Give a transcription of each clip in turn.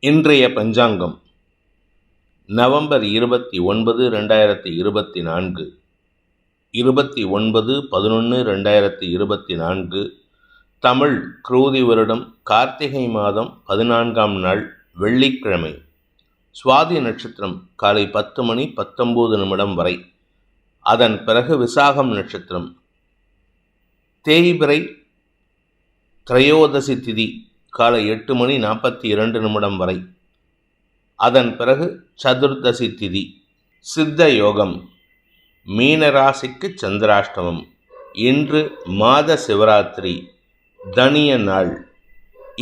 இன்றைய பஞ்சாங்கம் நவம்பர் 29, 2024, 29/11/2024, தமிழ் குரோதி வருடம் கார்த்திகை மாதம் 14ஆம் நாள் வெள்ளிக்கிழமை. சுவாதி நட்சத்திரம் காலை 10:19 வரை. அதன் பிறகு விசாகம் நட்சத்திரம். தேய்பிறை திரையோதசி திதி காலை 8:42 வரை. அதன் பிறகு சதுர்தசி திதி. சித்த யோகம். மீனராசிக்கு சந்திராஷ்டமம். இன்று மாத சிவராத்திரி, தனிய நாள்.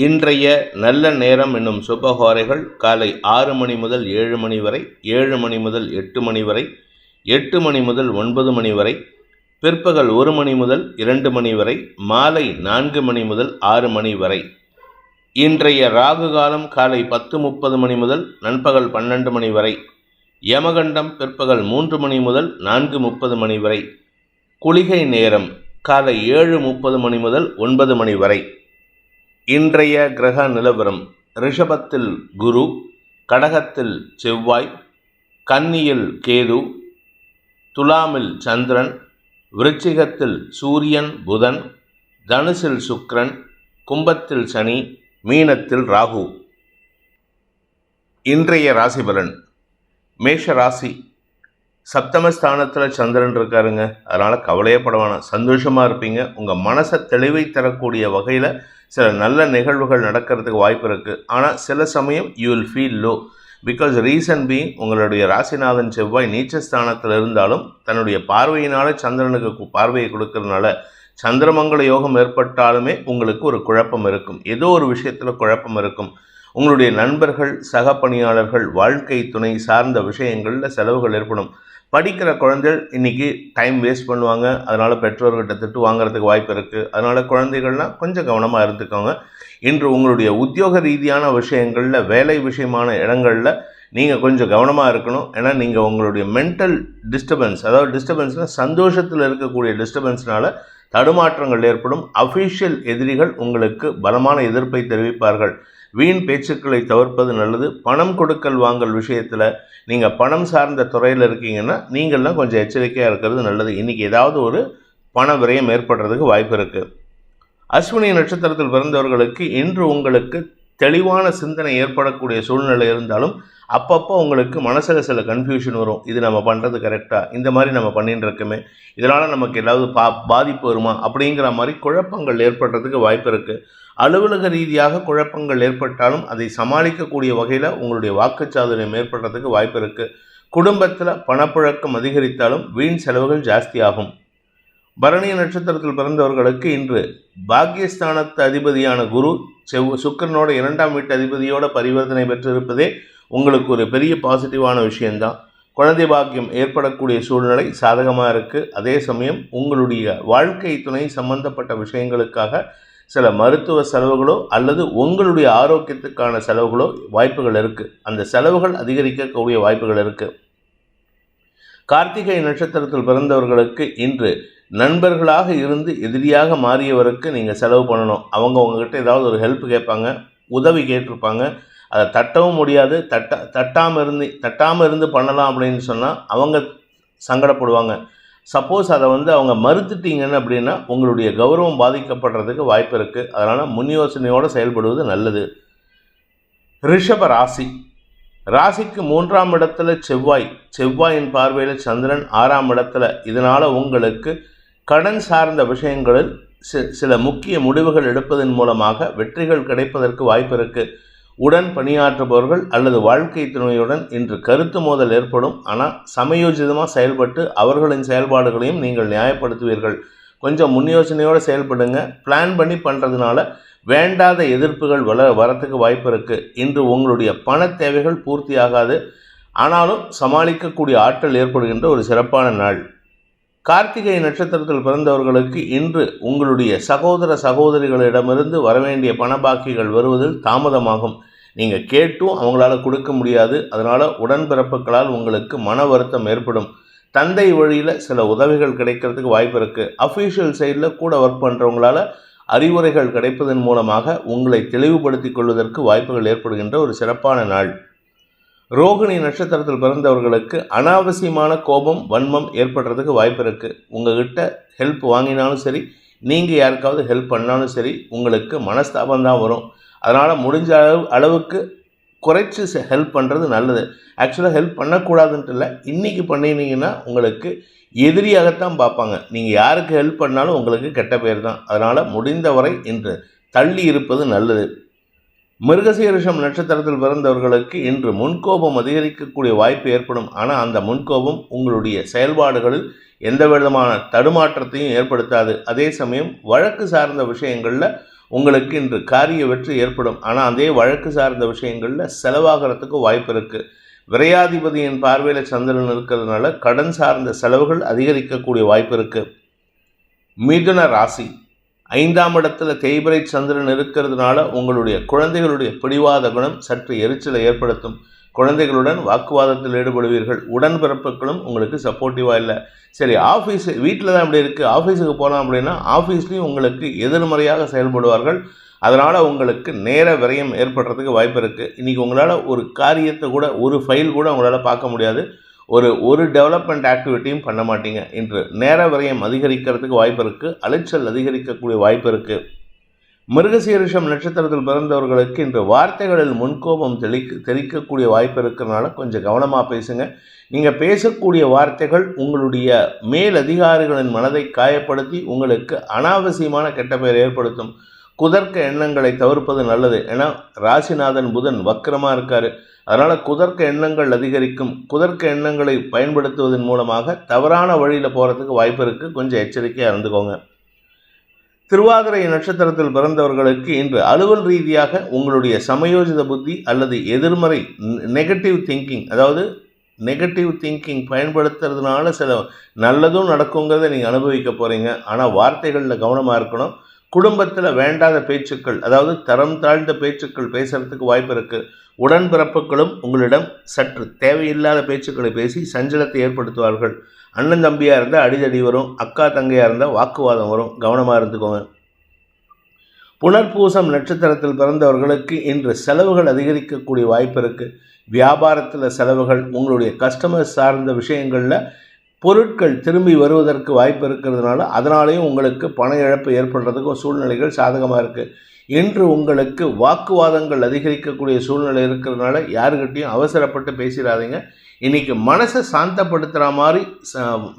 இன்றைய நல்ல நேரம் என்னும் சுபஹோரைகள் காலை 6 மணி முதல் 7 மணி வரை, 7 மணி முதல் 8 மணி வரை, 8 மணி முதல் 9 மணி வரை, பிற்பகல் 1 மணி முதல் 2 மணி வரை, மாலை 4 மணி முதல் 6 மணி வரை. இன்றைய ராகு காலம் காலை 10:30 மணி முதல் நண்பகல் 12 மணி வரை. யமகண்டம் பிற்பகல் 3 மணி முதல் 4:30 மணி வரை. குளிகை நேரம் காலை 7:30 மணி முதல் 9 மணி வரை. இன்றைய கிரக நிலவரம்: ரிஷபத்தில் குரு, கடகத்தில் செவ்வாய், கன்னியில் கேது, துலாமில் சந்திரன், விருச்சிகத்தில் சூரியன் புதன், தனுசில் சுக்கிரன், கும்பத்தில் சனி, மீனத்தில் ராகு. இன்றைய ராசி பலன்: மேஷ ராசி. சப்தமஸ்தானத்தில் சந்திரன் இருக்காருங்க. அதனால் கவலையே பட வேணாம், சந்தோஷமாக இருப்பீங்க. உங்கள் மனசை தெளிவை தரக்கூடிய வகையில் சில நல்ல நிகழ்வுகள் நடக்கிறதுக்கு வாய்ப்பு இருக்குது. ஆனால் சில சமயம் you will feel low. Because reason being, உங்களுடைய ராசிநாதன் செவ்வாய் நீச்சஸ்தானத்தில் இருந்தாலும் தன்னுடைய பார்வையினால் சந்திரனுக்கு பார்வையை கொடுக்கறதுனால சந்திரமங்கல யோகம் ஏற்பட்டாலுமே உங்களுக்கு ஒரு குழப்பம் இருக்கும். ஏதோ ஒரு விஷயத்தில் குழப்பம் இருக்கும். உங்களுடைய நண்பர்கள், சக பணியாளர்கள், வாழ்க்கை துணை சார்ந்த விஷயங்களில் செலவுகள் ஏற்படும். படிக்கிற குழந்தைகள் இன்றைக்கி டைம் வேஸ்ட் பண்ணுவாங்க. அதனால் பெற்றோர்கிட்ட திட்டு வாங்கிறதுக்கு வாய்ப்பு இருக்குது. அதனால் குழந்தைகள்லாம் கொஞ்சம் கவனமாக இருந்துக்கோங்க. இன்று உங்களுடைய உத்தியோக ரீதியான விஷயங்களில், வேலை விஷயமான இடங்களில் நீங்கள் கொஞ்சம் கவனமாக இருக்கணும். ஏன்னா நீங்கள் உங்களுடைய மென்டல் டிஸ்டர்பன்ஸ், அதாவது டிஸ்டர்பன்ஸ்னால் சந்தோஷத்தில் இருக்கக்கூடிய டிஸ்டர்பன்ஸ்னால தடுமாற்றங்கள் ஏற்படும். அஃபீஷியல் எதிரிகள் உங்களுக்கு பலமான எதிர்ப்பை தெரிவிப்பார்கள். வீண் பேச்சுக்களை தவிர்ப்பது நல்லது. பணம் கொடுக்கல் வாங்கல் விஷயத்தில் நீங்கள் பணம் சார்ந்த துறையில் இருக்கீங்கன்னா நீங்கள்லாம் கொஞ்சம் எச்சரிக்கையாக இருக்கிறது நல்லது. இன்றைக்கி ஏதாவது ஒரு பண விரயம் ஏற்படுறதுக்கு வாய்ப்பு இருக்குது. அஸ்வினி நட்சத்திரத்தில் பிறந்தவர்களுக்கு இன்று உங்களுக்கு தெளிவான சிந்தனை ஏற்படக்கூடிய சூழ்நிலை இருந்தாலும் அப்பப்போ உங்களுக்கு மனசில் சில கன்ஃபியூஷன் வரும். இது நம்ம பண்ணுறது கரெக்டாக, இந்த மாதிரி நம்ம பண்ணிட்டு இருக்கோமே, இதனால் நமக்கு ஏதாவது பாதிப்பு வருமா அப்படிங்கிற மாதிரி குழப்பங்கள் ஏற்படுறதுக்கு வாய்ப்பு இருக்குது. அலுவலக ரீதியாக குழப்பங்கள் ஏற்பட்டாலும் அதை சமாளிக்கக்கூடிய வகையில் உங்களுடைய வாக்குச்சாதுரியம் ஏற்படுறதுக்கு வாய்ப்பு இருக்குது. குடும்பத்தில் பணப்புழக்கம் அதிகரித்தாலும் வீண் செலவுகள் ஜாஸ்தியாகும். பரணி நட்சத்திரத்தில் பிறந்தவர்களுக்கு இன்று பாக்கியஸ்தானத்து அதிபதியான குரு சுக்கிரனோட 2ஆம் வீட்டு அதிபதியோட பரிவர்த்தனை பெற்றிருப்பதே உங்களுக்கு ஒரு பெரிய பாசிட்டிவான விஷயந்தான். குழந்தை பாக்கியம் ஏற்படக்கூடிய சூழ்நிலை சாதகமாக இருக்குது. அதே சமயம் உங்களுடைய வாழ்க்கை துணை சம்பந்தப்பட்ட விஷயங்களுக்காக சில மருத்துவ செலவுகளோ அல்லது உங்களுடைய ஆரோக்கியத்துக்கான செலவுகளோ வாய்ப்புகள் இருக்குது. அந்த செலவுகள் அதிகரிக்கக்கூடிய வாய்ப்புகள் இருக்குது. கார்த்திகை நட்சத்திரத்தில் பிறந்தவர்களுக்கு இன்று நண்பர்களாக இருந்து எதிரியாக மாறியவருக்கு நீங்கள் செலவு பண்ணணும். அவங்க உங்ககிட்ட ஏதாவது ஒரு ஹெல்ப் கேட்பாங்க, உதவி கேட்டிருப்பாங்க. அதை தட்டவும் முடியாது. தட்டாமல் இருந்து பண்ணலாம் அப்படின்னு சொன்னால் அவங்க சங்கடப்படுவாங்க. சப்போஸ் அதை அவங்க மறுத்துட்டீங்கன்னு அப்படின்னா உங்களுடைய கௌரவம் பாதிக்கப்படுறதுக்கு வாய்ப்பு இருக்குது. அதனால் முன் யோசனையோடு செயல்படுவது நல்லது. ரிஷப ராசி. ராசிக்கு 3ஆம் இடத்துல செவ்வாயின் பார்வையில் சந்திரன் 6ஆம் இடத்துல. இதனால் உங்களுக்கு கடன் சார்ந்த விஷயங்களில் சில முக்கிய முடிவுகள் எடுப்பதன் மூலமாக வெற்றிகள் கிடைப்பதற்கு வாய்ப்பு இருக்குது. உடன் பணியாற்றுபவர்கள் அல்லது வாழ்க்கை துணையுடன் இன்று கருத்து மோதல் ஏற்படும். ஆனால் சமயோஜிதமாக செயல்பட்டு அவர்களின் செயல்பாடுகளையும் நீங்கள் நியாயப்படுத்துவீர்கள். கொஞ்சம் முன் யோசனையோடு செயல்படுங்க. பிளான் பண்ணி பண்ணுறதுனால வேண்டாத எதிர்ப்புகள் வரத்துக்கு வாய்ப்பு இருக்குது. இன்று உங்களுடைய பண தேவைகள் பூர்த்தி ஆகாது. ஆனாலும் சமாளிக்கக்கூடிய ஆற்றல் ஏற்படுகின்ற ஒரு சிறப்பான நாள். கார்த்திகை நட்சத்திரத்தில் பிறந்தவர்களுக்கு இன்று உங்களுடைய சகோதர சகோதரிகளிடமிருந்து வரவேண்டிய பண பாக்கிகள் வருவதில் தாமதமாகும். நீங்கள் கேட்டும் அவங்களால கொடுக்க முடியாது. அதனால் உடன்பிறப்புகளால் உங்களுக்கு மன வருத்தம் ஏற்படும். தந்தை வழியில் சில உதவிகள் கிடைக்கிறதுக்கு வாய்ப்பு இருக்குது. அஃபீஷியல் சைடில் கூட ஒர்க் பண்ணுறவங்களால அறிவுரைகள் கிடைப்பதன் மூலமாக உங்களை தெளிவுபடுத்திக் கொள்வதற்கு வாய்ப்புகள் ஏற்படுகின்ற ஒரு சிறப்பான நாள். ரோகிணி நட்சத்திரத்தில் பிறந்தவர்களுக்கு அனாவசியமான கோபம் வன்மம் ஏற்படுறதுக்கு வாய்ப்பு இருக்குது. உங்ககிட்ட ஹெல்ப் வாங்கினாலும் சரி, நீங்கள் யாருக்காவது ஹெல்ப் பண்ணாலும் சரி, உங்களுக்கு மனஸ்தாபம் தான் வரும். அதனால் முடிஞ்ச அளவுக்கு குறைச்சி ஹெல்ப் பண்ணுறது நல்லது. ஆக்சுவலாக ஹெல்ப் பண்ணக்கூடாதுன்ட்டு இல்லை, இன்றைக்கி பண்ணினீங்கன்னா உங்களுக்கு எதிரியாகத்தான் பார்ப்பாங்க. நீங்கள் யாருக்கு ஹெல்ப் பண்ணாலும் உங்களுக்கு கெட்ட பேர் தான். அதனால் முடிந்தவரை இன்று தள்ளி இருப்பது நல்லது. மிருகசீரிஷம் நட்சத்திரத்தில் பிறந்தவர்களுக்கு இன்று முன்கோபம் அதிகரிக்கக்கூடிய வாய்ப்பு ஏற்படும். ஆனால் அந்த முன்கோபம் உங்களுடைய செயல்பாடுகளில் எந்த விதமான தடுமாற்றத்தையும் ஏற்படுத்தாது. அதே சமயம் வழக்கு சார்ந்த விஷயங்களில் உங்களுக்கு இன்று காரிய வெற்றி ஏற்படும். ஆனால் அதே வழக்கு சார்ந்த விஷயங்களில் செலவாகிறதுக்கு வாய்ப்பு இருக்குது. விரையாதிபதியின் பார்வையில் சந்திரன் இருக்கிறதுனால கடன் சார்ந்த செலவுகள் அதிகரிக்கக்கூடிய வாய்ப்பு இருக்குது. மிதுன ராசி 5ஆம் இடத்துல தேய்பிரை சந்திரன் இருக்கிறதுனால உங்களுடைய குழந்தைகளுடைய பிடிவாத குணம் சற்று எரிச்சலை ஏற்படுத்தும். குழந்தைகளுடன் வாக்குவாதத்தில் ஈடுபடுவீர்கள். உடன்பிறப்புகளும் உங்களுக்கு சப்போர்ட்டிவாக இல்லை. சரி, ஆஃபீஸு வீட்டில் தான் இப்படி இருக்குது, ஆஃபீஸுக்கு போகலாம் அப்படின்னா ஆஃபீஸ்லேயும் உங்களுக்கு எதிர்மறையாக செயல்படுவார்கள். அதனால் உங்களுக்கு நேர விரயம் ஏற்படுறதுக்கு வாய்ப்பு இருக்குது. இன்றைக்கி உங்களால் ஒரு காரியத்தை கூட, ஒரு ஃபைல் கூட உங்களால் பார்க்க முடியாது. ஒரு டெவலப்மெண்ட் ஆக்டிவிட்டியும் பண்ண மாட்டீங்க. இன்று நேர விரயம் அதிகரிக்கிறதுக்கு வாய்ப்பு இருக்குது. அலைச்சல் அதிகரிக்கக்கூடிய வாய்ப்பு இருக்குது. மிருகசீரிஷம் நட்சத்திரத்தில் பிறந்தவர்களுக்கு இன்று வார்த்தைகளில் முன்கோபம் தெளிக்கக்கூடிய வாய்ப்பு இருக்கிறதுனால கொஞ்சம் கவனமாக பேசுங்க. நீங்கள் பேசக்கூடிய வார்த்தைகள் உங்களுடைய மேலதிகாரிகளின் மனதை காயப்படுத்தி உங்களுக்கு அனாவசியமான கெட்ட பெயர் ஏற்படுத்தும். குதர்க்க எண்ணங்களை தவிர்ப்பது நல்லது. ஏன்னா ராசிநாதன் புதன் வக்கரமாக இருக்கார். அதனால் குதர்க்க எண்ணங்கள் அதிகரிக்கும். குதர்க்க எண்ணங்களை பயன்படுத்துவதன் மூலமாக தவறான வழியில் போகிறதுக்கு வாய்ப்பு இருக்குது. கொஞ்சம் எச்சரிக்கையாக இருந்துக்கோங்க. திருவாதிரை நட்சத்திரத்தில் பிறந்தவர்களுக்கு இன்று அலுவல் ரீதியாக உங்களுடைய சமயோஜித புத்தி அல்லது எதிர்மறை நெகட்டிவ் திங்கிங், அதாவது நெகட்டிவ் திங்கிங் பயன்படுத்துறதுனால சில நல்லதும் நடக்குங்கிறத நீங்கள் அனுபவிக்க போகிறீங்க. ஆனால் வார்த்தைகளில் கவனமாக இருக்கணும். குடும்பத்தில் வேண்டாத பேச்சுக்கள், அதாவது தரம் தாழ்ந்த பேச்சுக்கள் பேசுகிறதுக்கு வாய்ப்பு இருக்குது. உடன்பிறப்புகளும் உங்களிடம் சற்று தேவையில்லாத பேச்சுக்களை பேசி சஞ்சலத்தை ஏற்படுத்துவார்கள். அண்ணன் தம்பியாக இருந்தால் அடிதடி வரும். அக்கா தங்கையாக இருந்தால் வாக்குவாதம் வரும். கவனமாக இருந்துக்கோங்க. புனர்பூசம் நட்சத்திரத்தில் பிறந்தவர்களுக்கு இன்று செலவுகள் அதிகரிக்கக்கூடிய வாய்ப்பு இருக்குது. வியாபாரத்தில் செலவுகள், உங்களுடைய கஸ்டமர் சார்ந்த விஷயங்களில் பொருட்கள் திரும்பி வருவதற்கு வாய்ப்பு இருக்கிறதுனால அதனாலேயும் உங்களுக்கு பண இழப்பு ஏற்படுறதுக்கும் சூழ்நிலைகள் சாதகமாக இருக்குது. இன்று உங்களுக்கு வாக்குவாதங்கள் அதிகரிக்கக்கூடிய சூழ்நிலை இருக்கிறதுனால யாருக்கிட்டையும் அவசரப்பட்டு பேசிடாதீங்க. இன்றைக்கி மனசை சாந்தப்படுத்துகிற மாதிரி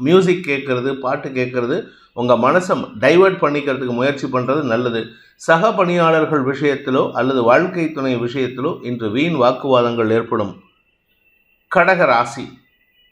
மியூசிக் கேட்குறது, பாட்டு கேட்குறது, உங்கள் மனசை டைவர்ட் பண்ணிக்கிறதுக்கு முயற்சி பண்ணுறது நல்லது. சக பணியாளர்கள் விஷயத்திலோ அல்லது வாழ்க்கை துணை விஷயத்திலோ இன்று வீண் வாக்குவாதங்கள் ஏற்படும். கடக ராசி.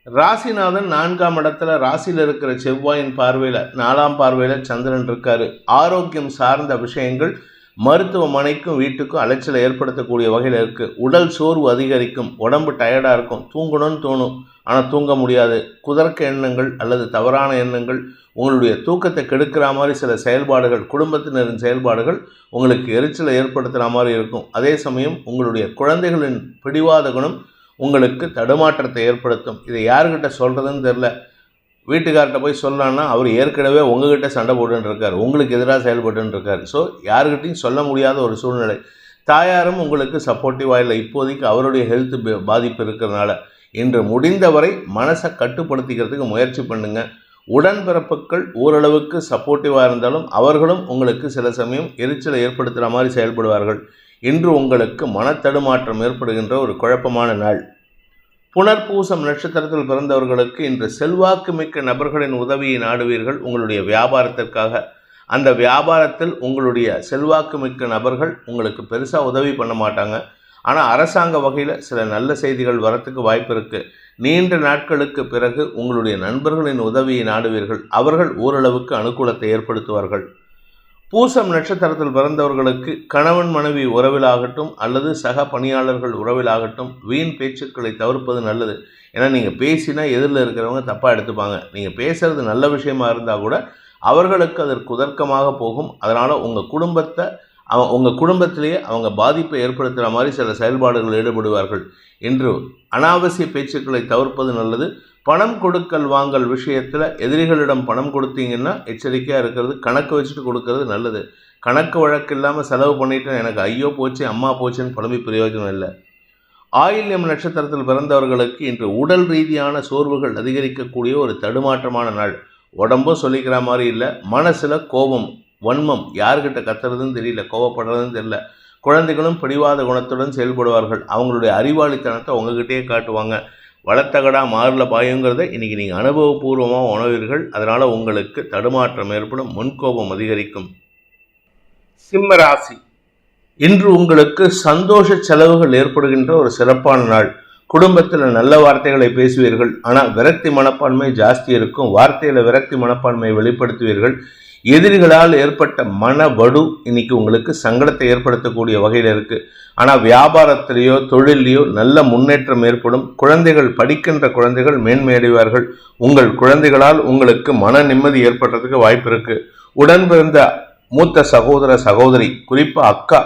ராசிநாதன் 4ஆம் இடத்துல ராசியில் இருக்கிற செவ்வாயின் பார்வையில் 4ஆம் பார்வையில் சந்திரன் இருக்கார். ஆரோக்கியம் சார்ந்த விஷயங்கள் மருத்துவமனைக்கும் வீட்டுக்கும் அலைச்சலை ஏற்படுத்தக்கூடிய வகையில் இருக்குது. உடல் சோர்வு அதிகரிக்கும். உடம்பு டயர்டாக இருக்கும். தூங்கணும்னு தோணும், ஆனால் தூங்க முடியாது. குதர்க்க எண்ணங்கள் அல்லது தவறான எண்ணங்கள் உங்களுடைய தூக்கத்தை கெடுக்கிற மாதிரி சில செயல்பாடுகள், குடும்பத்தினரின் செயல்பாடுகள் உங்களுக்கு எரிச்சலை ஏற்படுத்துகிற மாதிரி இருக்கும். அதே சமயம் உங்களுடைய குழந்தைகளின் பிடிவாத குணம் உங்களுக்கு தடுமாற்றத்தை ஏற்படுத்தும். இதை யாருக்கிட்ட சொல்கிறதுன்னு தெரில. வீட்டுக்கார்ட்ட போய் சொல்லலான்னா அவர் ஏற்கனவே உங்ககிட்ட சண்டை போட்டுருக்கார், உங்களுக்கு எதிராக செயல்பட்டுருக்கார். ஸோ யாருக்கிட்டையும் சொல்ல முடியாத ஒரு சூழ்நிலை. தாயாரும் உங்களுக்கு சப்போர்ட்டிவாக இல்லை. இப்போதைக்கு அவருடைய ஹெல்த் பாதிப்பு இருக்கிறதுனால இன்று முடிந்தவரை மனசை கட்டுப்படுத்திக்கிறதுக்கு முயற்சி பண்ணுங்கள். உடன்பிறப்புகள் ஓரளவுக்கு சப்போர்ட்டிவாக இருந்தாலும் அவர்களும் உங்களுக்கு சில சமயம் எரிச்சலை ஏற்படுத்துகிற மாதிரி செயல்படுவார்கள். இன்று உங்களுக்கு மனத்தடுமாற்றம் ஏற்படுகின்ற ஒரு குழப்பமான நாள். புனர்பூசம் நட்சத்திரத்தில் பிறந்தவர்களுக்கு இன்று செல்வாக்கு மிக்க நபர்களின் உதவியை நாடுவீர்கள் உங்களுடைய வியாபாரத்திற்காக. அந்த வியாபாரத்தில் உங்களுடைய செல்வாக்கு மிக்க நபர்கள் உங்களுக்கு பெருசாக உதவி பண்ண மாட்டாங்க. ஆனால் அரசாங்க வகையில் சில நல்ல செய்திகள் வரத்துக்கு வாய்ப்பு இருக்குது. நீண்ட நாட்களுக்கு பிறகு உங்களுடைய நண்பர்களின் உதவியை நாடுவீர்கள். அவர்கள் ஓரளவுக்கு அனுகூலத்தை ஏற்படுத்துவார்கள். பூசம் நட்சத்திரத்தில் பிறந்தவர்களுக்கு கணவன் மனைவி உறவிலாகட்டும் அல்லது சக பணியாளர்கள் உறவிலாகட்டும் வீண் பேச்சுக்களை தவிர்ப்பது நல்லது. ஏன்னா நீங்கள் பேசினா எதிரில் இருக்கிறவங்க தப்பாக எடுத்துப்பாங்க. நீங்கள் பேசுகிறது நல்ல விஷயமா இருந்தால் கூட அவர்களுக்கு அதற்கு உதர்க்கமாக போகும். அதனால் உங்கள் குடும்பத்திலேயே அவங்க பாதிப்பை ஏற்படுத்துகிற மாதிரி சில செயல்பாடுகள் ஈடுபடுவார்கள். இன்று அனாவசிய பேச்சுக்களை தவிர்ப்பது நல்லது. பணம் கொடுக்கல் வாங்கல் விஷயத்தில் எதிரிகளிடம் பணம் கொடுத்தீங்கன்னா எச்சரிக்கையாக இருக்கிறது. கணக்கு வச்சுட்டு கொடுக்கறது நல்லது. கணக்கு வழக்கு இல்லாமல் செலவு பண்ணிட்டு எனக்கு ஐயோ போச்சு அம்மா போச்சுன்னு புலம்பி பிரயோஜனம் இல்லை. ஆயில்யம் நட்சத்திரத்தில் பிறந்தவர்களுக்கு இன்று உடல் ரீதியான சோர்வுகள் அதிகரிக்கக்கூடிய ஒரு தடுமாற்றமான நாள். உடம்பும் சொல்லிக்கிற மாதிரி இல்லை, மனசில் கோபம் வன்மம், யார்கிட்ட கத்துறதுன்னு தெரியல, கோபப்படுறதுன்னு தெரியல. குழந்தைகளும் பிடிவாத குணத்துடன் செயல்படுவார்கள். அவங்களுடைய அறிவாளித்தனத்தை உங்ககிட்டயே காட்டுவாங்க. வளர்த்தகடா மாறில் பாயுங்கிறத இன்றைக்கி நீங்கள் அனுபவபூர்வமாக உணர்வீர்கள். அதனால் உங்களுக்கு தடுமாற்றம் ஏற்படும், முன்கோபம் அதிகரிக்கும். சிம்ம ராசி, இன்று உங்களுக்கு சந்தோஷ செலவுகள் ஏற்படுகின்ற ஒரு சிறப்பான நாள். குடும்பத்தில் நல்ல வார்த்தைகளை பேசுவீர்கள், ஆனால் விரக்தி மனப்பான்மை ஜாஸ்தி இருக்கும். வார்த்தையில் விரக்தி மனப்பான்மையை வெளிப்படுத்துவீர்கள். எதிரிகளால் ஏற்பட்ட மன வடு இன்னைக்கு உங்களுக்கு சங்கடத்தை ஏற்படுத்தக்கூடிய வகையில் இருக்குது. ஆனால் வியாபாரத்திலேயோ தொழிலையோ நல்ல முன்னேற்றம் ஏற்படும். குழந்தைகள், படிக்கின்ற குழந்தைகள் மேன்மையடைவார்கள். உங்கள் குழந்தைகளால் உங்களுக்கு மன நிம்மதி ஏற்படுறதுக்கு வாய்ப்பு இருக்குது. உடன் பிறந்த மூத்த சகோதர சகோதரி, குறிப்பாக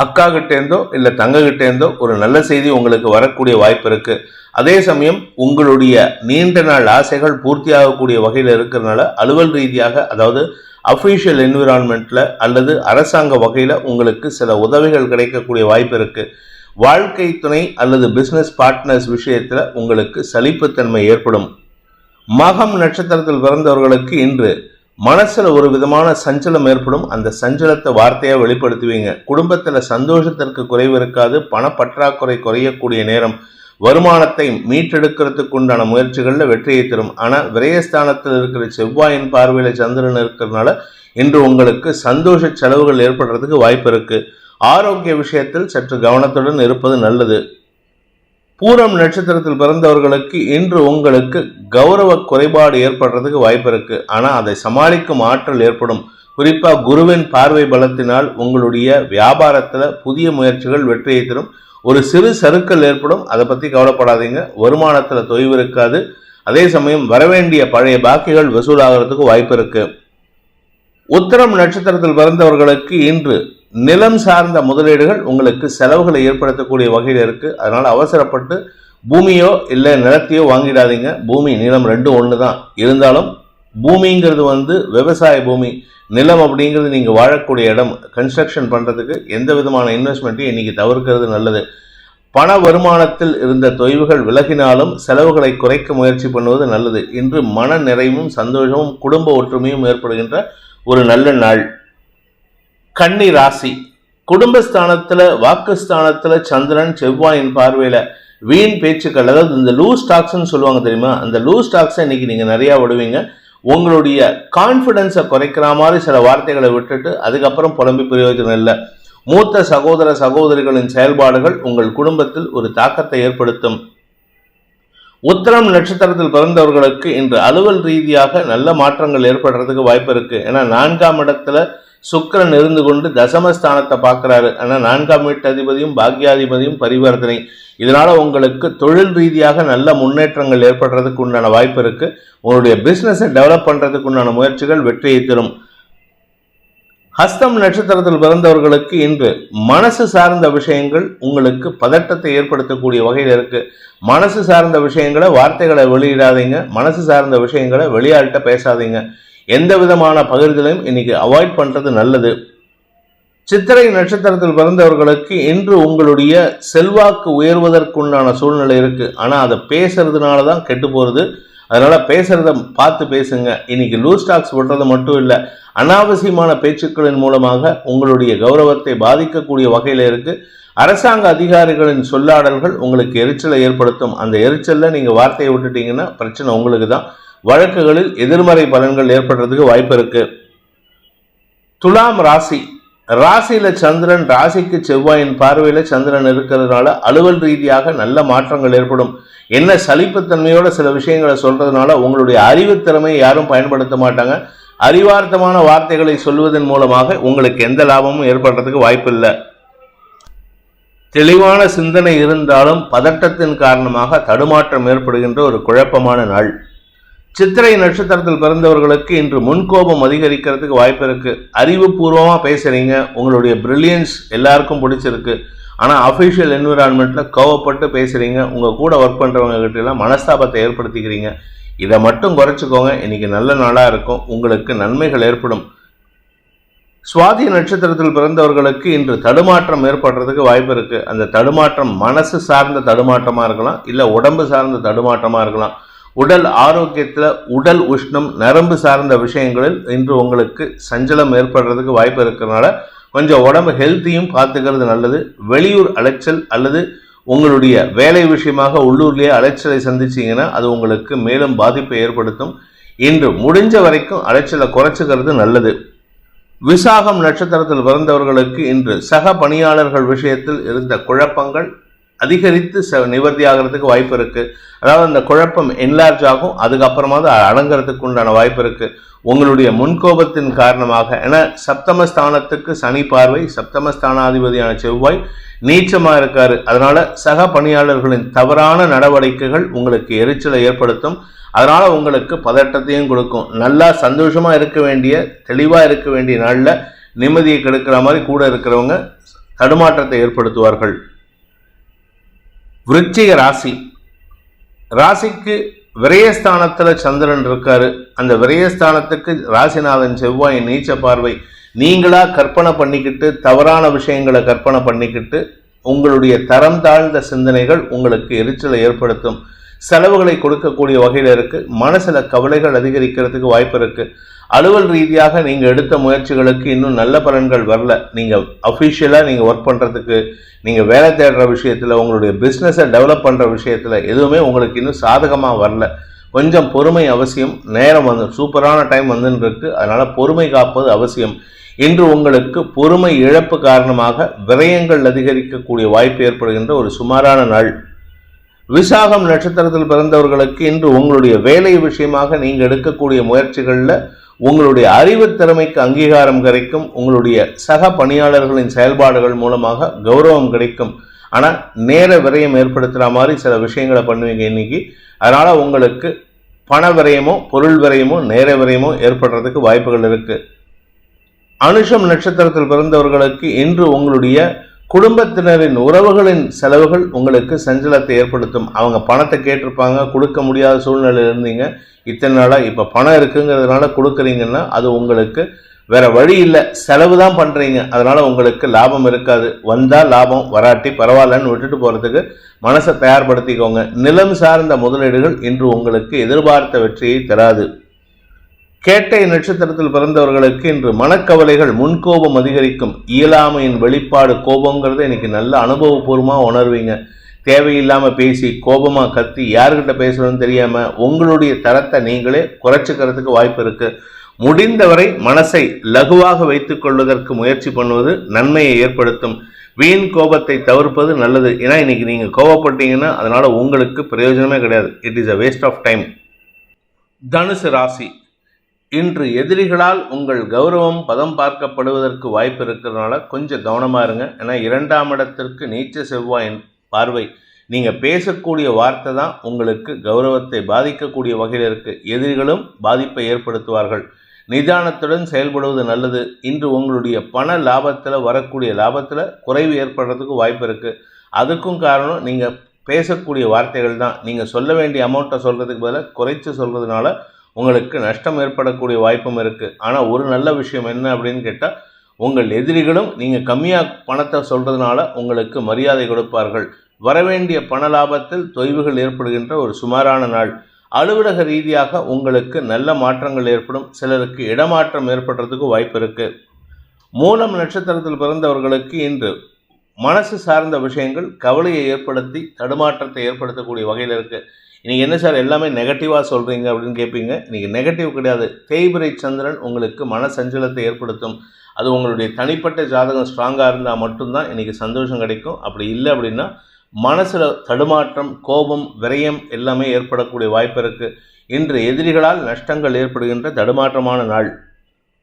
அக்கா கிட்டேருந்தோ இல்லை தங்ககிட்டேருந்தோ ஒரு நல்ல செய்தி உங்களுக்கு வரக்கூடிய வாய்ப்பு இருக்குது. அதே சமயம் உங்களுடைய நீண்ட நாள் ஆசைகள் பூர்த்தியாகக்கூடிய வகையில் இருக்கிறதுனால அலுவல் ரீதியாக, அதாவது அஃபீஷியல் என்விரான்மெண்ட்டில் அல்லது அரசாங்க வகையில் உங்களுக்கு சில உதவிகள் கிடைக்கக்கூடிய வாய்ப்பு இருக்குது. வாழ்க்கை துணை அல்லது பிஸ்னஸ் பார்ட்னர்ஸ் விஷயத்தில் உங்களுக்கு சலிப்புத்தன்மை ஏற்படும். மகம் நட்சத்திரத்தில் பிறந்தவர்களுக்கு இன்று மனசில் ஒரு விதமான சஞ்சலம் ஏற்படும். அந்த சஞ்சலத்தை வார்த்தையாக வெளிப்படுத்துவீங்க. குடும்பத்தில் சந்தோஷத்திற்கு குறைவு இருக்காது. பணப்பற்றாக்குறை குறையக்கூடிய நேரம். வருமானத்தை மீட்டெடுக்கிறதுக்கு உண்டான முயற்சிகளில் வெற்றியை தரும். ஆனால் விரயஸ்தானத்தில் இருக்கிற செவ்வாயின் பார்வையில் சந்திரன் இருக்கிறதுனால இன்று உங்களுக்கு சந்தோஷ செலவுகள் ஏற்படுறதுக்கு வாய்ப்பு இருக்குது. ஆரோக்கிய விஷயத்தில் சற்று கவனத்துடன் இருப்பது நல்லது. பூரம் நட்சத்திரத்தில் பிறந்தவர்களுக்கு இன்று உங்களுக்கு கௌரவ குறைபாடு ஏற்படுறதுக்கு வாய்ப்பு இருக்குது. ஆனால் அதை சமாளிக்கும் ஆற்றல் ஏற்படும். குறிப்பாக குருவின் பார்வை பலத்தினால் உங்களுடைய வியாபாரத்தில் புதிய முயற்சிகள் வெற்றியை தரும். ஒரு சிறு சறுக்கல் ஏற்படும், அதை பற்றி கவலைப்படாதீங்க. வருமானத்தில் தொய்வு இருக்காது. அதே சமயம் வரவேண்டிய பழைய பாக்கிகள் வசூலாகிறதுக்கு வாய்ப்பு இருக்குது. உத்திரம் நட்சத்திரத்தில் பிறந்தவர்களுக்கு இன்று நிலம் சார்ந்த முதலீடுகள் உங்களுக்கு செலவுகளை ஏற்படுத்தக்கூடிய வகையில் இருக்குது. அதனால் அவசரப்பட்டு பூமியோ இல்லை நிலத்தையோ வாங்கிடாதீங்க. பூமி நிலம் ரெண்டும் ஒன்று தான். இருந்தாலும் பூமிங்கிறது விவசாய பூமி, நிலம் அப்படிங்கிறது நீங்கள் வாழக்கூடிய இடம். கன்ஸ்ட்ரக்ஷன் பண்ணுறதுக்கு எந்த விதமான இன்வெஸ்ட்மெண்ட்டையும் இன்றைக்கி தவிர்க்கிறது நல்லது. பண வருமானத்தில் இருந்த தொய்வுகள் விலகினாலும் செலவுகளை குறைக்க முயற்சி பண்ணுவது நல்லது. இன்று மன நிறைவும் சந்தோஷமும் குடும்ப ஒற்றுமையும் ஏற்படுகின்ற ஒரு நல்ல நாள். கன்னி ராசி, குடும்பஸ்தானத்தில் வாக்குஸ்தானத்தில் சந்திரன் செவ்வாயின் பார்வையில் வீண் பேச்சுக்கள், அதாவது இந்த லூஸ் டாக்ஸ்ன்னு சொல்லுவாங்க தெரியுமா, அந்த லூஸ் டாக்ஸை இன்னைக்கு நீங்கள் நிறையா விடுவீங்க. உங்களுடைய கான்ஃபிடென்ஸை குறைக்கிற மாதிரி சில வார்த்தைகளை விட்டுட்டு அதுக்கப்புறம் புலம்பி பிரயோஜனம் இல்லை. மூத்த சகோதர சகோதரிகளின் செயல்பாடுகள் உங்கள் குடும்பத்தில் ஒரு தாக்கத்தை ஏற்படுத்தும். உத்திரம் நட்சத்திரத்தில் பிறந்தவர்களுக்கு இன்று அலுவல் ரீதியாக நல்ல மாற்றங்கள் ஏற்படுறதுக்கு வாய்ப்பு இருக்கு. ஏன்னா 4ஆம் இடத்துல சுக்கிரன் இருந்து கொண்டு தசமஸ்தானத்தை பார்க்கிறாரு. ஆனால் 4ஆம் வீட்டு அதிபதியும் பாக்யாதிபதியும் பரிவர்த்தனை. இதனால உங்களுக்கு தொழில் ரீதியாக நல்ல முன்னேற்றங்கள் ஏற்படுறதுக்கு உண்டான வாய்ப்பு இருக்கு. உங்களுடைய பிசினஸை டெவலப் பண்றதுக்கு உண்டான முயற்சிகள் வெற்றியை தரும். ஹஸ்தம் நட்சத்திரத்தில் பிறந்தவர்களுக்கு இன்று மனசு சார்ந்த விஷயங்கள் உங்களுக்கு பதட்டத்தை ஏற்படுத்தக்கூடிய வகையில் இருக்கு. மனசு சார்ந்த விஷயங்களை வார்த்தைகளை வெளியிடாதீங்க. மனசு சார்ந்த விஷயங்களை வெளியாள்கிட்ட பேசாதீங்க. எந்த விதமான பகிர்தலையும் இன்னைக்கு அவாய்ட் பண்றது நல்லது. சித்திரை நட்சத்திரத்தில் பிறந்தவர்களுக்கு இன்று உங்களுடைய செல்வாக்கு உயர்வதற்குண்டான சூழ்நிலை இருக்கு. ஆனா அதை பேசுறதுனால தான் கெட்டு போறது. அதனால பேசுறத பார்த்து பேசுங்க. இன்னைக்கு லூஸ் டாக்ஸ் விடுறது மட்டும் இல்லை, அனாவசியமான பேச்சுக்களின் மூலமாக உங்களுடைய கௌரவத்தை பாதிக்கக்கூடிய வகையில் இருக்கு. அரசாங்க அதிகாரிகளின் சொல்லாடல்கள் உங்களுக்கு எரிச்சலை ஏற்படுத்தும். அந்த எரிச்சல்ல நீங்க வார்த்தையை விட்டுட்டீங்கன்னா பிரச்சனை உங்களுக்கு தான். வழக்குகளில் எதிர்மறை பலன்கள் ஏற்படுறதுக்கு வாய்ப்பு இருக்கு. துலாம் ராசி, ராசியில சந்திரன், ராசிக்கு செவ்வாயின் பார்வையில சந்திரன் இருக்கிறதுனால அலுவல் ரீதியாக நல்ல மாற்றங்கள் ஏற்படும். என்ன சலிப்புத்தன்மையோட சில விஷயங்களை சொல்றதுனால உங்களுடைய அறிவுத்திறமையை யாரும் பயன்படுத்த மாட்டாங்க. அறிவார்த்தமான வார்த்தைகளை சொல்வதன் மூலமாக உங்களுக்கு எந்த லாபமும் ஏற்படுறதுக்கு வாய்ப்பு இல்லை. தெளிவான சிந்தனை இருந்தாலும் பதட்டத்தின் காரணமாக தடுமாற்றம் ஏற்படுகின்ற ஒரு குழப்பமான நாள். சித்திரை நட்சத்திரத்தில் பிறந்தவர்களுக்கு இன்று முன்கோபம் அதிகரிக்கிறதுக்கு வாய்ப்பு இருக்கு. அறிவுபூர்வமாக பேசுறீங்க. உங்களுடைய பிரில்லியன்ஸ் எல்லாருக்கும் பிடிச்சிருக்கு. ஆனால் அஃபிஷியல் என்விரான்மெண்ட்டில் கோவப்பட்டு பேசுகிறீங்க. உங்கள் கூட ஒர்க் பண்ணுறவங்க கிட்டலாம் மனஸ்தாபத்தை ஏற்படுத்திக்கிறீங்க. இதை மட்டும் குறைச்சிக்கோங்க. இன்னைக்கு நல்ல நாளாக இருக்கும். உங்களுக்கு நன்மைகள் ஏற்படும். சுவாதி நட்சத்திரத்தில் பிறந்தவர்களுக்கு இன்று தடுமாற்றம் ஏற்படுறதுக்கு வாய்ப்பு இருக்கு. அந்த தடுமாற்றம் மனசு சார்ந்த தடுமாற்றமா இருக்கலாம், இல்ல உடம்பு சார்ந்த தடுமாற்றமா இருக்கலாம். உடல் ஆரோக்கியத்தில் உடல் உஷ்ணம் நரம்பு சார்ந்த விஷயங்களில் இன்று உங்களுக்கு சஞ்சலம் ஏற்படுறதுக்கு வாய்ப்பு இருக்கிறதுனால கொஞ்சம் உடம்பு ஹெல்த்தியும் பார்த்துக்கிறது நல்லது. வெளியூர் அலைச்சல் அல்லது உங்களுடைய வேலை விஷயமாக உள்ளூர்லேயே அலைச்சலை சந்திச்சிங்கன்னா அது உங்களுக்கு மேலும் பாதிப்பை ஏற்படுத்தும். இன்று முடிஞ்ச வரைக்கும் அலைச்சலை குறைச்சிக்கிறது நல்லது. விசாகம் நட்சத்திரத்தில் பிறந்தவர்களுக்கு இன்று சக பணியாளர்கள் விஷயத்தில் இருந்த குழப்பங்கள் அதிகரித்து நிவர்த்தி ஆகிறதுக்கு வாய்ப்பு இருக்கு. அதாவது அந்த குழப்பம் என்லார்ஜ் ஆகும், அதுக்கப்புறமா தான் அடங்கிறதுக்கு உண்டான வாய்ப்பு இருக்கு. உங்களுடைய முன்கோபத்தின் காரணமாக, என சப்தமஸ்தானத்துக்கு சனி பார்வை, சப்தமஸ்தானாதிபதியான செவ்வாய் நீச்சமா இருக்காரு. அதனால சக பணியாளர்களின் தவறான நடவடிக்கைகள் உங்களுக்கு எரிச்சலை ஏற்படுத்தும். அதனால உங்களுக்கு பதட்டத்தையும் கொடுக்கும். நல்லா சந்தோஷமா இருக்க வேண்டிய தெளிவா இருக்க வேண்டிய நாளில் நிம்மதியை கெடுக்கிற மாதிரி கூட இருக்கிறவங்க தடுமாற்றத்தை ஏற்படுத்துவார்கள். விருச்சிக ராசிக்கு விரயஸ்தானத்தில் சந்திரன் இருக்காரு. அந்த விரயஸ்தானத்துக்கு ராசிநாதன் செவ்வாய் நீச்ச பார்வை. நீங்களா கற்பனை பண்ணிக்கிட்டு தவறான விஷயங்களை கற்பனை பண்ணிக்கிட்டு உங்களுடைய தரம் தாழ்ந்த சிந்தனைகள் உங்களுக்கு எரிச்சலை ஏற்படுத்தும். செலவுகளை கொடுக்கக்கூடிய வகையில் இருக்கு. மனசுல கவலைகள் அதிகரிக்கிறதுக்கு வாய்ப்பு இருக்கு. அலுவல் ரீதியாக நீங்க எடுத்த முயற்சிகளுக்கு இன்னும் நல்ல பலன்கள் வரல. நீங்க அஃபிஷியலா நீங்க ஒர்க் பண்றதுக்கு, நீங்க வேலை தேடுற விஷயத்துல, உங்களுடைய பிசினஸை டெவலப் பண்ற விஷயத்துல எதுவுமே உங்களுக்கு இன்னும் சாதகமா வரல. கொஞ்சம் பொறுமை அவசியம். நேரம் சூப்பரான டைம் வந்துன்னு இருக்கு. அதனால பொறுமை காப்பது அவசியம். இன்று உங்களுக்கு பொறுமை இழப்பு காரணமாக விரயங்கள் அதிகரிக்கக்கூடிய வாய்ப்பு ஏற்படுகின்ற ஒரு சுமாரான நாள். விசாகம் நட்சத்திரத்தில் பிறந்தவர்களுக்கு இன்று உங்களுடைய வேலை விஷயமாக நீங்க எடுக்கக்கூடிய முயற்சிகளில் உங்களுடைய அறிவு திறமைக்கு அங்கீகாரம் கிடைக்கும். உங்களுடைய சக பணியாளர்களின் செயல்பாடுகள் மூலமாக கௌரவம் கிடைக்கும். ஆனால் நேர விரயம் ஏற்படுத்துகிற மாதிரி சில விஷயங்களை பண்ணுவீங்க இன்னைக்கு. அதனால உங்களுக்கு பண விரயமோ பொருள் விரயமோ நேர விரயமோ ஏற்படுறதுக்கு வாய்ப்புகள் இருக்கு. அனுஷம் நட்சத்திரத்தில் பிறந்தவர்களுக்கு இன்று உங்களுடைய குடும்பத்தினரின் உறவுகளின் செலவுகள் உங்களுக்கு சஞ்சலத்தை ஏற்படுத்தும். அவங்க பணத்தை கேட்டிருப்பாங்க, கொடுக்க முடியாத சூழ்நிலையில் இருந்தீங்க இத்தனை நாளாக. இப்போ பணம் இருக்குங்கிறதுனால கொடுக்குறீங்கன்னா அது உங்களுக்கு வேற வழி இல்லை, செலவு தான் பண்ணுறீங்க. அதனால உங்களுக்கு லாபம் இருக்காது. வந்தால் லாபம், வராட்டி பரவாயில்லன்னு விட்டுட்டு போகிறதுக்கு மனசை தயார்படுத்திக்கோங்க. நிலம் சார்ந்த முதலீடுகள் இன்று உங்களுக்கு எதிர்பார்த்த வெற்றியை தராது. கேட்டை நட்சத்திரத்தில் பிறந்தவர்களுக்கு இன்று மனக்கவலைகள், முன்கோபம் அதிகரிக்கும். இயலாமையின் வெளிப்பாடு கோபங்கிறத இன்னைக்கு நல்ல அனுபவபூர்வமாக உணர்வீங்க. தேவையில்லாமல் பேசி கோபமாக கத்தி யாருக்கிட்ட பேசணும்னு தெரியாமல் உங்களுடைய தரத்தை நீங்களே குறைச்சிக்கிறதுக்கு வாய்ப்பு இருக்கு. முடிந்தவரை மனசை லகுவாக வைத்துக் கொள்வதற்கு முயற்சி பண்ணுவது நன்மையை ஏற்படுத்தும். வீண் கோபத்தை தவிர்ப்பது நல்லது. ஏன்னா இன்னைக்கு நீங்கள் கோபப்பட்டீங்கன்னா அதனால உங்களுக்கு பிரயோஜனமே கிடையாது. It is a waste of time. தனுசு ராசி, இன்று எதிரிகளால் உங்கள் கௌரவம் பதம் பார்க்கப்படுவதற்கு வாய்ப்பு இருக்கிறதுனால கொஞ்சம் கவனமாக இருங்க. ஏன்னா 2ஆம் இடத்திற்கு நீச்ச செவ்வாயின் பார்வை. நீங்கள் பேசக்கூடிய வார்த்தை தான் உங்களுக்கு கௌரவத்தை பாதிக்கக்கூடிய வகையில் இருக்குது. எதிரிகளும் பாதிப்பை ஏற்படுத்துவார்கள். நிதானத்துடன் செயல்படுவது நல்லது. இன்று உங்களுடைய பண லாபத்தில் வரக்கூடிய லாபத்தில் குறைவு ஏற்படுறதுக்கு வாய்ப்பு இருக்குது. அதுக்கும் காரணம் நீங்கள் பேசக்கூடிய வார்த்தைகள் தான். நீங்கள் சொல்ல வேண்டிய அமௌண்ட்டை சொல்கிறதுக்கு பதிலாக குறைச்சி சொல்கிறதுனால உங்களுக்கு நஷ்டம் ஏற்படக்கூடிய வாய்ப்பும் இருக்குது. ஆனால் ஒரு நல்ல விஷயம் என்ன அப்படின்னு கேட்டால், உங்கள் எதிரிகளும் நீங்கள் கம்மியாக பணத்தை சொல்கிறதுனால உங்களுக்கு மரியாதை கொடுப்பார்கள். வரவேண்டிய பண லாபத்தில் தொய்வுகள் ஏற்படுகின்ற ஒரு சுமாரான நாள். அலுவலக ரீதியாக உங்களுக்கு நல்ல மாற்றங்கள் ஏற்படும். சிலருக்கு இடமாற்றம் ஏற்படுறதுக்கு வாய்ப்பு இருக்குது. மூலம் நட்சத்திரத்தில் பிறந்தவர்களுக்கு இன்று மனசு சார்ந்த விஷயங்கள் கவலையை ஏற்படுத்தி தடுமாற்றத்தை ஏற்படுத்தக்கூடிய வகையில் இருக்குது. இன்றைக்கி என்ன சார் எல்லாமே நெகட்டிவாக சொல்கிறீங்க அப்படின்னு கேட்பீங்க. இன்றைக்கி நெகட்டிவ் கிடையாது. தேய்பிரை சந்திரன் உங்களுக்கு மன சஞ்சலத்தை ஏற்படுத்தும். அது உங்களுடைய தனிப்பட்ட ஜாதகம் ஸ்ட்ராங்காக இருந்தால் மட்டும்தான் இன்றைக்கி சந்தோஷம் கிடைக்கும். அப்படி இல்லை அப்படின்னா மனசில் தடுமாற்றம், கோபம், விரயம் எல்லாமே ஏற்படக்கூடிய வாய்ப்பு இருக்குது. இன்று எதிரிகளால் நஷ்டங்கள் ஏற்படுகின்ற தடுமாற்றமான நாள்.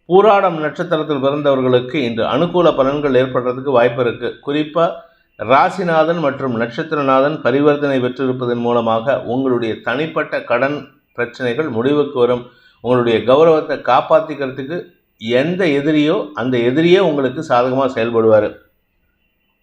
பூராடம் நட்சத்திரத்தில் பிறந்தவர்களுக்கு இன்று அனுகூல பலன்கள் ஏற்படுறதுக்கு வாய்ப்பு இருக்குது. குறிப்பாக ராசிநாதன் மற்றும் நட்சத்திரநாதன் பரிவர்த்தனை பெற்றிருப்பதன் மூலமாக உங்களுடைய தனிப்பட்ட கடன் பிரச்சனைகள் முடிவுக்கு வரும். உங்களுடைய கௌரவத்தை காப்பாற்றிக்கிறதுக்கு எந்த எதிரியோ அந்த எதிரியே உங்களுக்கு சாதகமாக செயல்படுவார்.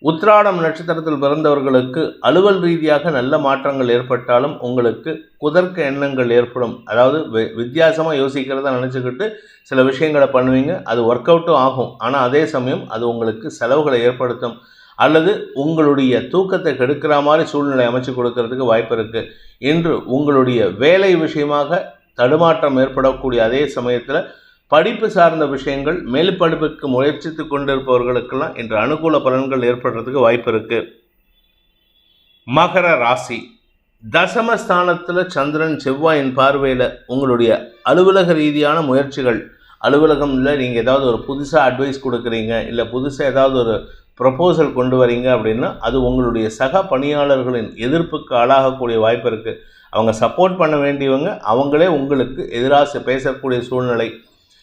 உத்திராடம் நட்சத்திரத்தில் பிறந்தவர்களுக்கு அலுவல் ரீதியாக நல்ல மாற்றங்கள் ஏற்பட்டாலும் உங்களுக்கு குதர்க்க எண்ணங்கள் ஏற்படும். அதாவது வித்தியாசமாக யோசிக்கிறத நினச்சிக்கிட்டு சில விஷயங்களை பண்ணுவீங்க, அது ஒர்க் அவுட்டும் ஆகும். ஆனால் அதே சமயம் அது உங்களுக்கு செலவுகளை ஏற்படுத்தும் அல்லது உங்களுடைய தூக்கத்தை கெடுக்கிற மாதிரி சூழ்நிலை அமைச்சு கொடுக்கறதுக்கு வாய்ப்பு இருக்குது. இன்று உங்களுடைய வேலை விஷயமாக தடுமாற்றம் ஏற்படக்கூடிய அதே சமயத்தில் படிப்பு சார்ந்த விஷயங்கள் மேல் படிப்புக்கு முயற்சித்து கொண்டிருப்பவர்களுக்கெல்லாம் இன்று அனுகூல பலன்கள் ஏற்படுறதுக்கு வாய்ப்பு இருக்கு. மகர ராசி, தசமஸ்தானத்தில் சந்திரன் செவ்வாயின் பார்வையில் உங்களுடைய அலுவலக ரீதியான முயற்சிகள், அலுவலகமில் நீங்கள் ஏதாவது ஒரு புதுசாக அட்வைஸ் கொடுக்குறீங்க, இல்லை புதுசாக ஏதாவது ஒரு ப்ரொபோசல் கொண்டு வரீங்க அப்படின்னா அது உங்களுடைய சக பணியாளர்களின் எதிர்ப்புக்கு ஆளாகக்கூடிய வாய்ப்பு இருக்குது. அவங்க சப்போர்ட் பண்ண வேண்டியவங்க அவங்களே உங்களுக்கு எதிராக பேசக்கூடிய சூழ்நிலை.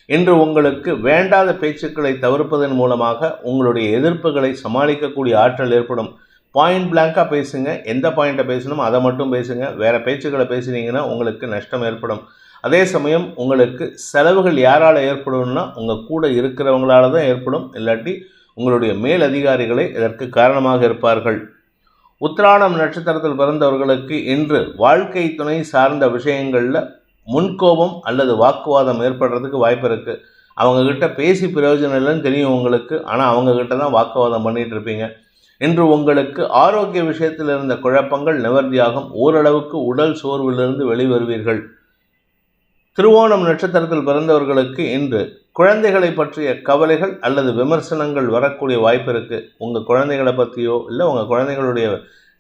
இன்று உங்களுக்கு வேண்டாத பேச்சுக்களை தவிர்ப்பதன் மூலமாக உங்களுடைய எதிர்ப்புகளை சமாளிக்கக்கூடிய ஆற்றல் ஏற்படும். பாயிண்ட் பிளாங்காக பேசுங்க, எந்த பாயிண்ட்டை பேசணுமோ அதை மட்டும் பேசுங்க. வேறு பேச்சுக்களை பேசுனீங்கன்னா உங்களுக்கு நஷ்டம் ஏற்படும். அதே சமயம் உங்களுக்கு செலவுகள் யாரால் ஏற்படும்னா உங்கள் கூட இருக்கிறவங்களால தான் ஏற்படும், இல்லாட்டி உங்களுடைய மேல் அதிகாரிகளே இதற்கு காரணமாக இருப்பார்கள். உத்திராடம் நட்சத்திரத்தில் பிறந்தவர்களுக்கு இன்று வாழ்க்கை துணை சார்ந்த விஷயங்களில் முன்கோபம் அல்லது வாக்குவாதம் ஏற்படுறதுக்கு வாய்ப்பு இருக்குது. அவங்கக்கிட்ட பேசி பிரயோஜனம் இல்லைன்னு தெரியும் உங்களுக்கு, ஆனால் அவங்கக்கிட்ட தான் வாக்குவாதம் பண்ணிகிட்டு இருப்பீங்க. இன்று உங்களுக்கு ஆரோக்கிய விஷயத்தில் இருந்த குழப்பங்கள் நிவர்த்தியாகும். ஓரளவுக்கு உடல் சோர்விலிருந்து வெளிவருவீர்கள். திருவோணம் நட்சத்திரத்தில் பிறந்தவர்களுக்கு இன்று குழந்தைகளை பற்றிய கவலைகள் அல்லது விமர்சனங்கள் வரக்கூடிய வாய்ப்பு இருக்குது. உங்கள் குழந்தைகளை பற்றியோ இல்லை உங்கள் குழந்தைகளுடைய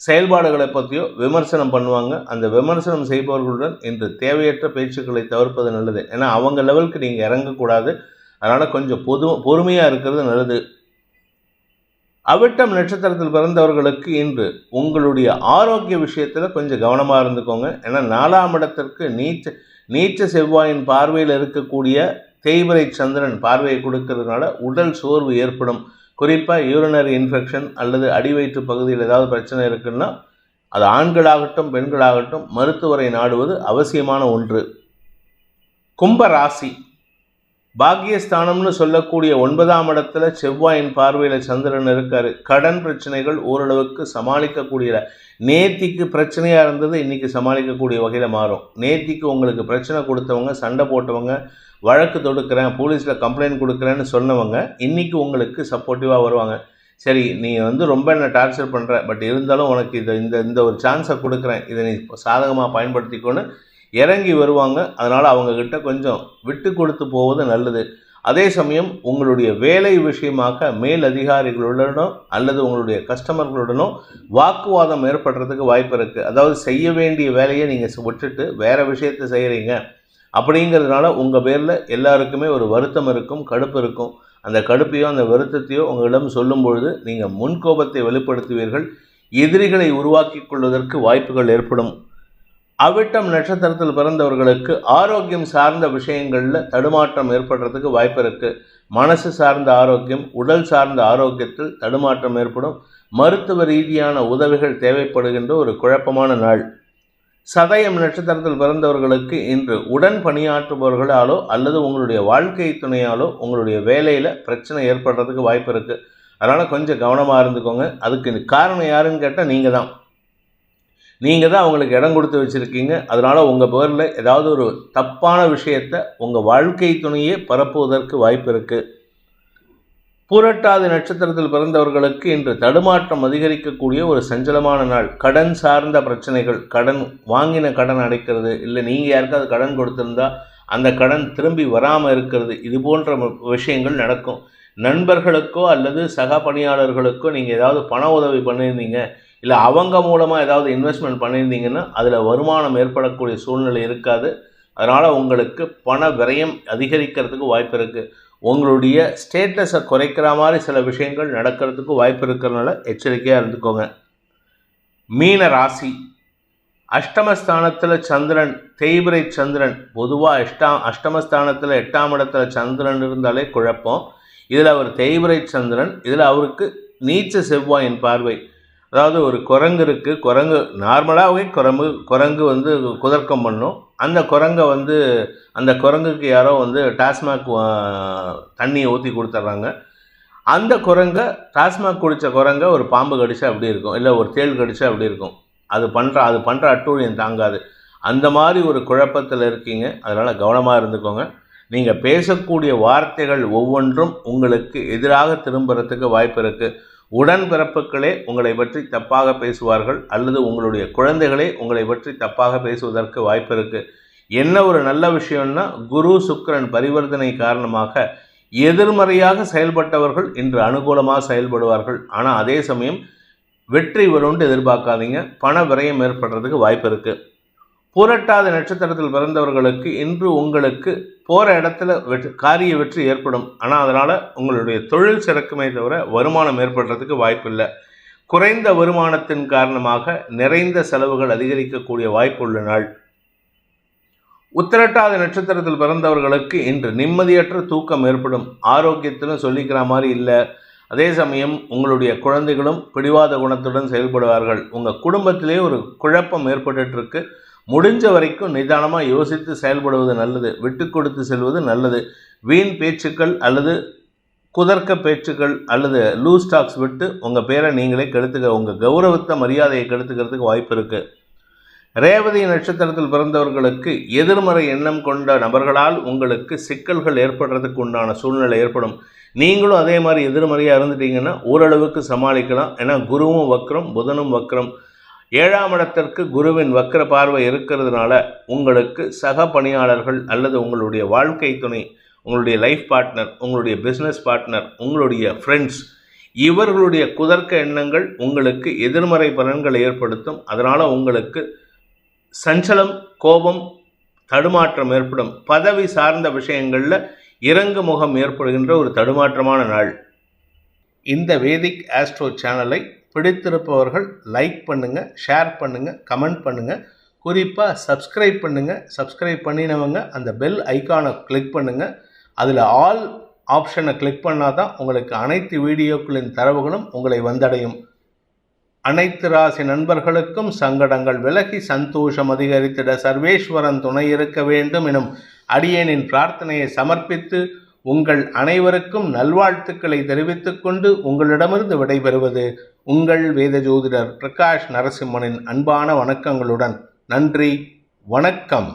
செயல்பாடுகளை பற்றியோ விமர்சனம் பண்ணுவாங்க. அந்த விமர்சனம் செய்பவர்களுடன் இன்று தேவையற்ற பேச்சுக்களை தவிர்ப்பது நல்லது. ஏன்னா அவங்க லெவலுக்கு நீங்கள் இறங்கக்கூடாது. அதனால் கொஞ்சம் பொறுமையாக இருக்கிறது நல்லது. அவிட்டம் நட்சத்திரத்தில் பிறந்தவர்களுக்கு இன்று உங்களுடைய ஆரோக்கிய விஷயத்தில் கொஞ்சம் கவனமாக இருந்துக்கோங்க. ஏன்னா 4ஆம் இடத்திற்கு நீச்ச செவ்வாயின் பார்வையில் இருக்கக்கூடிய தேய்பிறை சந்திரன் பார்வையை கொடுக்கறதுனால உடல் சோர்வு ஏற்படும். குறிப்பாக யூரினரி இன்ஃபெக்ஷன் அல்லது அடிவயிற்று பகுதியில் ஏதாவது பிரச்சனை இருக்குன்னா அது ஆண்களாகட்டும் பெண்களாகட்டும் மருத்துவரை நாடுவது அவசியமான ஒன்று. கும்ப ராசி, பாக்கியஸ்தானம்னு சொல்லக்கூடிய 9ஆம் இடத்துல செவ்வாயின் பார்வையில் சந்திரன் இருக்காரு. கடன் பிரச்சனைகள் ஓரளவுக்கு சமாளிக்கக்கூடிய, நேத்திக்கு பிரச்சனையாக இருந்தது இன்றைக்கி சமாளிக்கக்கூடிய வகையில் மாறும். நேத்திக்கு உங்களுக்கு பிரச்சனை கொடுத்தவங்க, சண்டை போட்டவங்க, வழக்கு தொடுக்கிறேன், போலீஸில் கம்ப்ளைண்ட் கொடுக்குறேன்னு சொன்னவங்க இன்றைக்கி உங்களுக்கு சப்போர்ட்டிவாக வருவாங்க. சரி, நீ ரொம்ப என்னை டார்ச்சர் பண்ணுற, பட் இருந்தாலும் உனக்கு இந்த ஒரு சான்ஸை கொடுக்குறேன், இதை நீ சாதகமாக பயன்படுத்திக்கொண்டு இறங்கி வருவாங்க. அதனால் அவங்கக்கிட்ட கொஞ்சம் விட்டு கொடுத்து போவது நல்லது. அதே சமயம் உங்களுடைய வேலை விஷயமாக மேல் அதிகாரிகளுடனோ அல்லது உங்களுடைய கஸ்டமர்களுடனோ வாக்குவாதம் ஏற்படுறதுக்கு வாய்ப்பு இருக்குது. அதாவது செய்ய வேண்டிய வேலையை நீங்கள் விட்டுட்டு வேறு விஷயத்தை செய்கிறீங்க அப்படிங்கிறதுனால உங்கள் பேரில் எல்லாருக்குமே ஒரு வருத்தம் இருக்கும், கடுப்பு இருக்கும். அந்த கடுப்பையோ அந்த வருத்தத்தையோ உங்களிடம் சொல்லும் பொழுது நீங்கள் முன்கோபத்தை வெளிப்படுத்துவீர்கள். எதிரிகளை உருவாக்கி கொள்வதற்கு வாய்ப்புகள் ஏற்படும். அவிட்டம் நட்சத்திரத்தில் பிறந்தவர்களுக்கு ஆரோக்கியம் சார்ந்த விஷயங்களில் தடுமாற்றம் ஏற்படுறதுக்கு வாய்ப்பு இருக்குது. மனசு சார்ந்த ஆரோக்கியம், உடல் சார்ந்த ஆரோக்கியத்தில் தடுமாற்றம் ஏற்படும். மருத்துவ ரீதியான உதவிகள் தேவைப்படுகின்ற ஒரு குழப்பமான நாள். சதயம் நட்சத்திரத்தில் பிறந்தவர்களுக்கு இன்று உடன் பணியாற்றுபவர்களாலோ அல்லது உங்களுடைய வாழ்க்கை துணையாலோ உங்களுடைய வேலையில் பிரச்சனை ஏற்படுறதுக்கு வாய்ப்பு இருக்குது. அதனால் கொஞ்சம் கவனமாக இருந்துக்கோங்க. அதுக்கு காரணம் யாருன்னு கேட்டால் நீங்கள் தான் அவங்களுக்கு இடம் கொடுத்து வச்சுருக்கீங்க. அதனால் உங்கள் பேரில் ஏதாவது ஒரு தப்பான விஷயத்தை உங்கள் வாழ்க்கை துணையே பரப்புவதற்கு வாய்ப்பு இருக்குது. பூரட்டாதி நட்சத்திரத்தில் பிறந்தவர்களுக்கு இன்று தடுமாற்றம் அதிகரிக்கக்கூடிய ஒரு சஞ்சலமான நாள். கடன் சார்ந்த பிரச்சனைகள், வாங்கின கடன் அடைக்கிறது, இல்லை நீங்கள் யாருக்காவது கடன் கொடுத்துருந்தா அந்த கடன் திரும்பி வராமல் இருக்கிறது, இது போன்ற விஷயங்கள் நடக்கும். நண்பர்களுக்கோ அல்லது சக பணியாளர்களுக்கோ நீங்கள் ஏதாவது பண உதவி பண்ணியிருந்தீங்க, இல்லை அவங்க மூலமாக ஏதாவது இன்வெஸ்ட்மெண்ட் பண்ணியிருந்தீங்கன்னா அதில் வருமானம் ஏற்படக்கூடிய சூழ்நிலை இருக்காது. அதனால் உங்களுக்கு பண விரயம் அதிகரிக்கிறதுக்கு வாய்ப்பு இருக்குது. உங்களுடைய ஸ்டேட்டஸை குறைக்கிற மாதிரி சில விஷயங்கள் நடக்கிறதுக்கு வாய்ப்பு இருக்கிறதுனால எச்சரிக்கையாக இருந்துக்கோங்க. மீன ராசி, அஷ்டமஸ்தானத்தில் சந்திரன், தேய்பிறை சந்திரன். பொதுவாக அஷ்டமஸ்தானத்தில் 8ஆம் இடத்துல சந்திரன் இருந்தாலே குழப்பம். இதில் அவர் தேய்பிறை சந்திரன், இதில் அவருக்கு நீச்ச செவ்வாயின் பார்வை. அதாவது ஒரு குரங்கு இருக்குது, குரங்கு நார்மலாகவே குரங்கு குதர்க்கம் பண்ணும். அந்த குரங்கை அந்த குரங்குக்கு யாரோ டாஸ்மாக் தண்ணியை ஊற்றி கொடுத்துட்றாங்க. அந்த குரங்கை டாஸ்மாக் குடித்த குரங்கை ஒரு பாம்பு கடிச்சா அப்படி இருக்கும், இல்லை ஒரு தேள் கடிச்சா அப்படி இருக்கும். அது பண்ணுற அட்டூழியம் தாங்காது. அந்த மாதிரி ஒரு குழப்பத்தில் இருக்கீங்க. அதனால் கவனமாக இருந்துக்கோங்க. நீங்கள் பேசக்கூடிய வார்த்தைகள் ஒவ்வொன்றும் உங்களுக்கு எதிராக திரும்புறதுக்கு வாய்ப்பு இருக்குது. உடன்பிறப்புகளே உங்களை பற்றி தப்பாக பேசுவார்கள், அல்லது உங்களுடைய குழந்தைகளே உங்களை பற்றி தப்பாக பேசுவதற்கு வாய்ப்பு இருக்குது. என்ன ஒரு நல்ல விஷயம்னா, குரு சுக்கிரன் பரிவர்த்தனை காரணமாக எதிர்மறையாக செயல்பட்டவர்கள் இன்று அனுகூலமாக செயல்படுவார்கள். ஆனால் அதே சமயம் வெற்றி வரும்னு எதிர்பார்க்காதீங்க. பண விரயம் ஏற்படுறதுக்கு வாய்ப்பு இருக்குது. பூரட்டாதி நட்சத்திரத்தில் பிறந்தவர்களுக்கு இன்று உங்களுக்கு போகிற இடத்துல காரிய வெற்றி ஏற்படும். ஆனால் அதனால் உங்களுடைய தொழில் சிறக்குமே தவிர வருமானம் ஏற்படுறதுக்கு வாய்ப்பு இல்லை. குறைந்த வருமானத்தின் காரணமாக நிறைந்த செலவுகள் அதிகரிக்கக்கூடிய வாய்ப்புள்ள நாள். உத்திரட்டாதி நட்சத்திரத்தில் பிறந்தவர்களுக்கு இன்று நிம்மதியற்ற தூக்கம் ஏற்படும். ஆரோக்கியத்திலும் சொல்லிக்கிற மாதிரி இல்லை. அதே சமயம் உங்களுடைய குழந்தைகளும் பிடிவாத குணத்துடன் செயல்படுவார்கள். உங்கள் குடும்பத்திலே ஒரு குழப்பம் ஏற்பட்டுருக்கு. முடிஞ்ச வரைக்கும் நிதானமாக யோசித்து செயல்படுவது நல்லது. விட்டு கொடுத்து செல்வது நல்லது. வீண் பேச்சுக்கள் அல்லது குதர்க்க பேச்சுக்கள் அல்லது லூஸ் டாக்ஸ் விட்டு உங்கள் பேரை நீங்களே கெடுத்துக்க, உங்கள் கௌரவத்தை மரியாதையை கெடுத்துக்கிறதுக்கு வாய்ப்பு இருக்குது. ரேவதி நட்சத்திரத்தில் பிறந்தவர்களுக்கு எதிர்மறை எண்ணம் கொண்ட நபர்களால் உங்களுக்கு சிக்கல்கள் ஏற்படுறதுக்கு உண்டான சூழ்நிலை ஏற்படும். நீங்களும் அதே மாதிரி எதிர்மறையாக இருந்துட்டீங்கன்னா ஓரளவுக்கு சமாளிக்கலாம். ஏன்னா குருவும் வக்ரம், புதனும் வக்ரம். 7ஆம் இடத்திற்கு குருவின் வக்ர பார்வை இருக்கிறதுனால உங்களுக்கு சக பணியாளர்கள் அல்லது உங்களுடைய வாழ்க்கை துணை, உங்களுடைய லைஃப் பார்ட்னர், உங்களுடைய பிஸ்னஸ் பார்ட்னர், உங்களுடைய ஃப்ரெண்ட்ஸ், இவர்களுடைய குதர்க்க எண்ணங்கள் உங்களுக்கு எதிர்மறை பலன்களை ஏற்படுத்தும். அதனால் உங்களுக்கு சஞ்சலம், கோபம், தடுமாற்றம் ஏற்படும். பதவி சார்ந்த விஷயங்களில் இறங்கு முகம் ஏற்படுகின்ற ஒரு தடுமாற்றமான நாள். இந்த வேதிக் ஆஸ்ட்ரோ சேனலை பிடித்திருப்பவர்கள் லைக் பண்ணுங்கள், ஷேர் பண்ணுங்கள், கமெண்ட் பண்ணுங்கள். குறிப்பாக சப்ஸ்கிரைப் பண்ணுங்கள். சப்ஸ்கிரைப் பண்ணினவங்க அந்த பெல் ஐக்கானை கிளிக் பண்ணுங்கள். அதில் ஆல் ஆப்ஷனை கிளிக் பண்ணால் தான் உங்களுக்கு அனைத்து வீடியோக்களின் தரவுகளும் உங்களை வந்தடையும். அனைத்து ராசி நண்பர்களுக்கும் சங்கடங்கள் விலகி சந்தோஷம் அதிகரித்திட சர்வேஸ்வரன் துணை இருக்க வேண்டும் எனும் அடியேனின் பிரார்த்தனையை சமர்ப்பித்து உங்கள் அனைவருக்கும் நல்வாழ்த்துக்களை தெரிவித்துக் கொண்டு உங்களிடமிருந்து விடைபெறுவது உங்கள் வேத ஜோதிடர் பிரகாஷ் நரசிம்மனின் அன்பான வணக்கங்களுடன். நன்றி, வணக்கம்.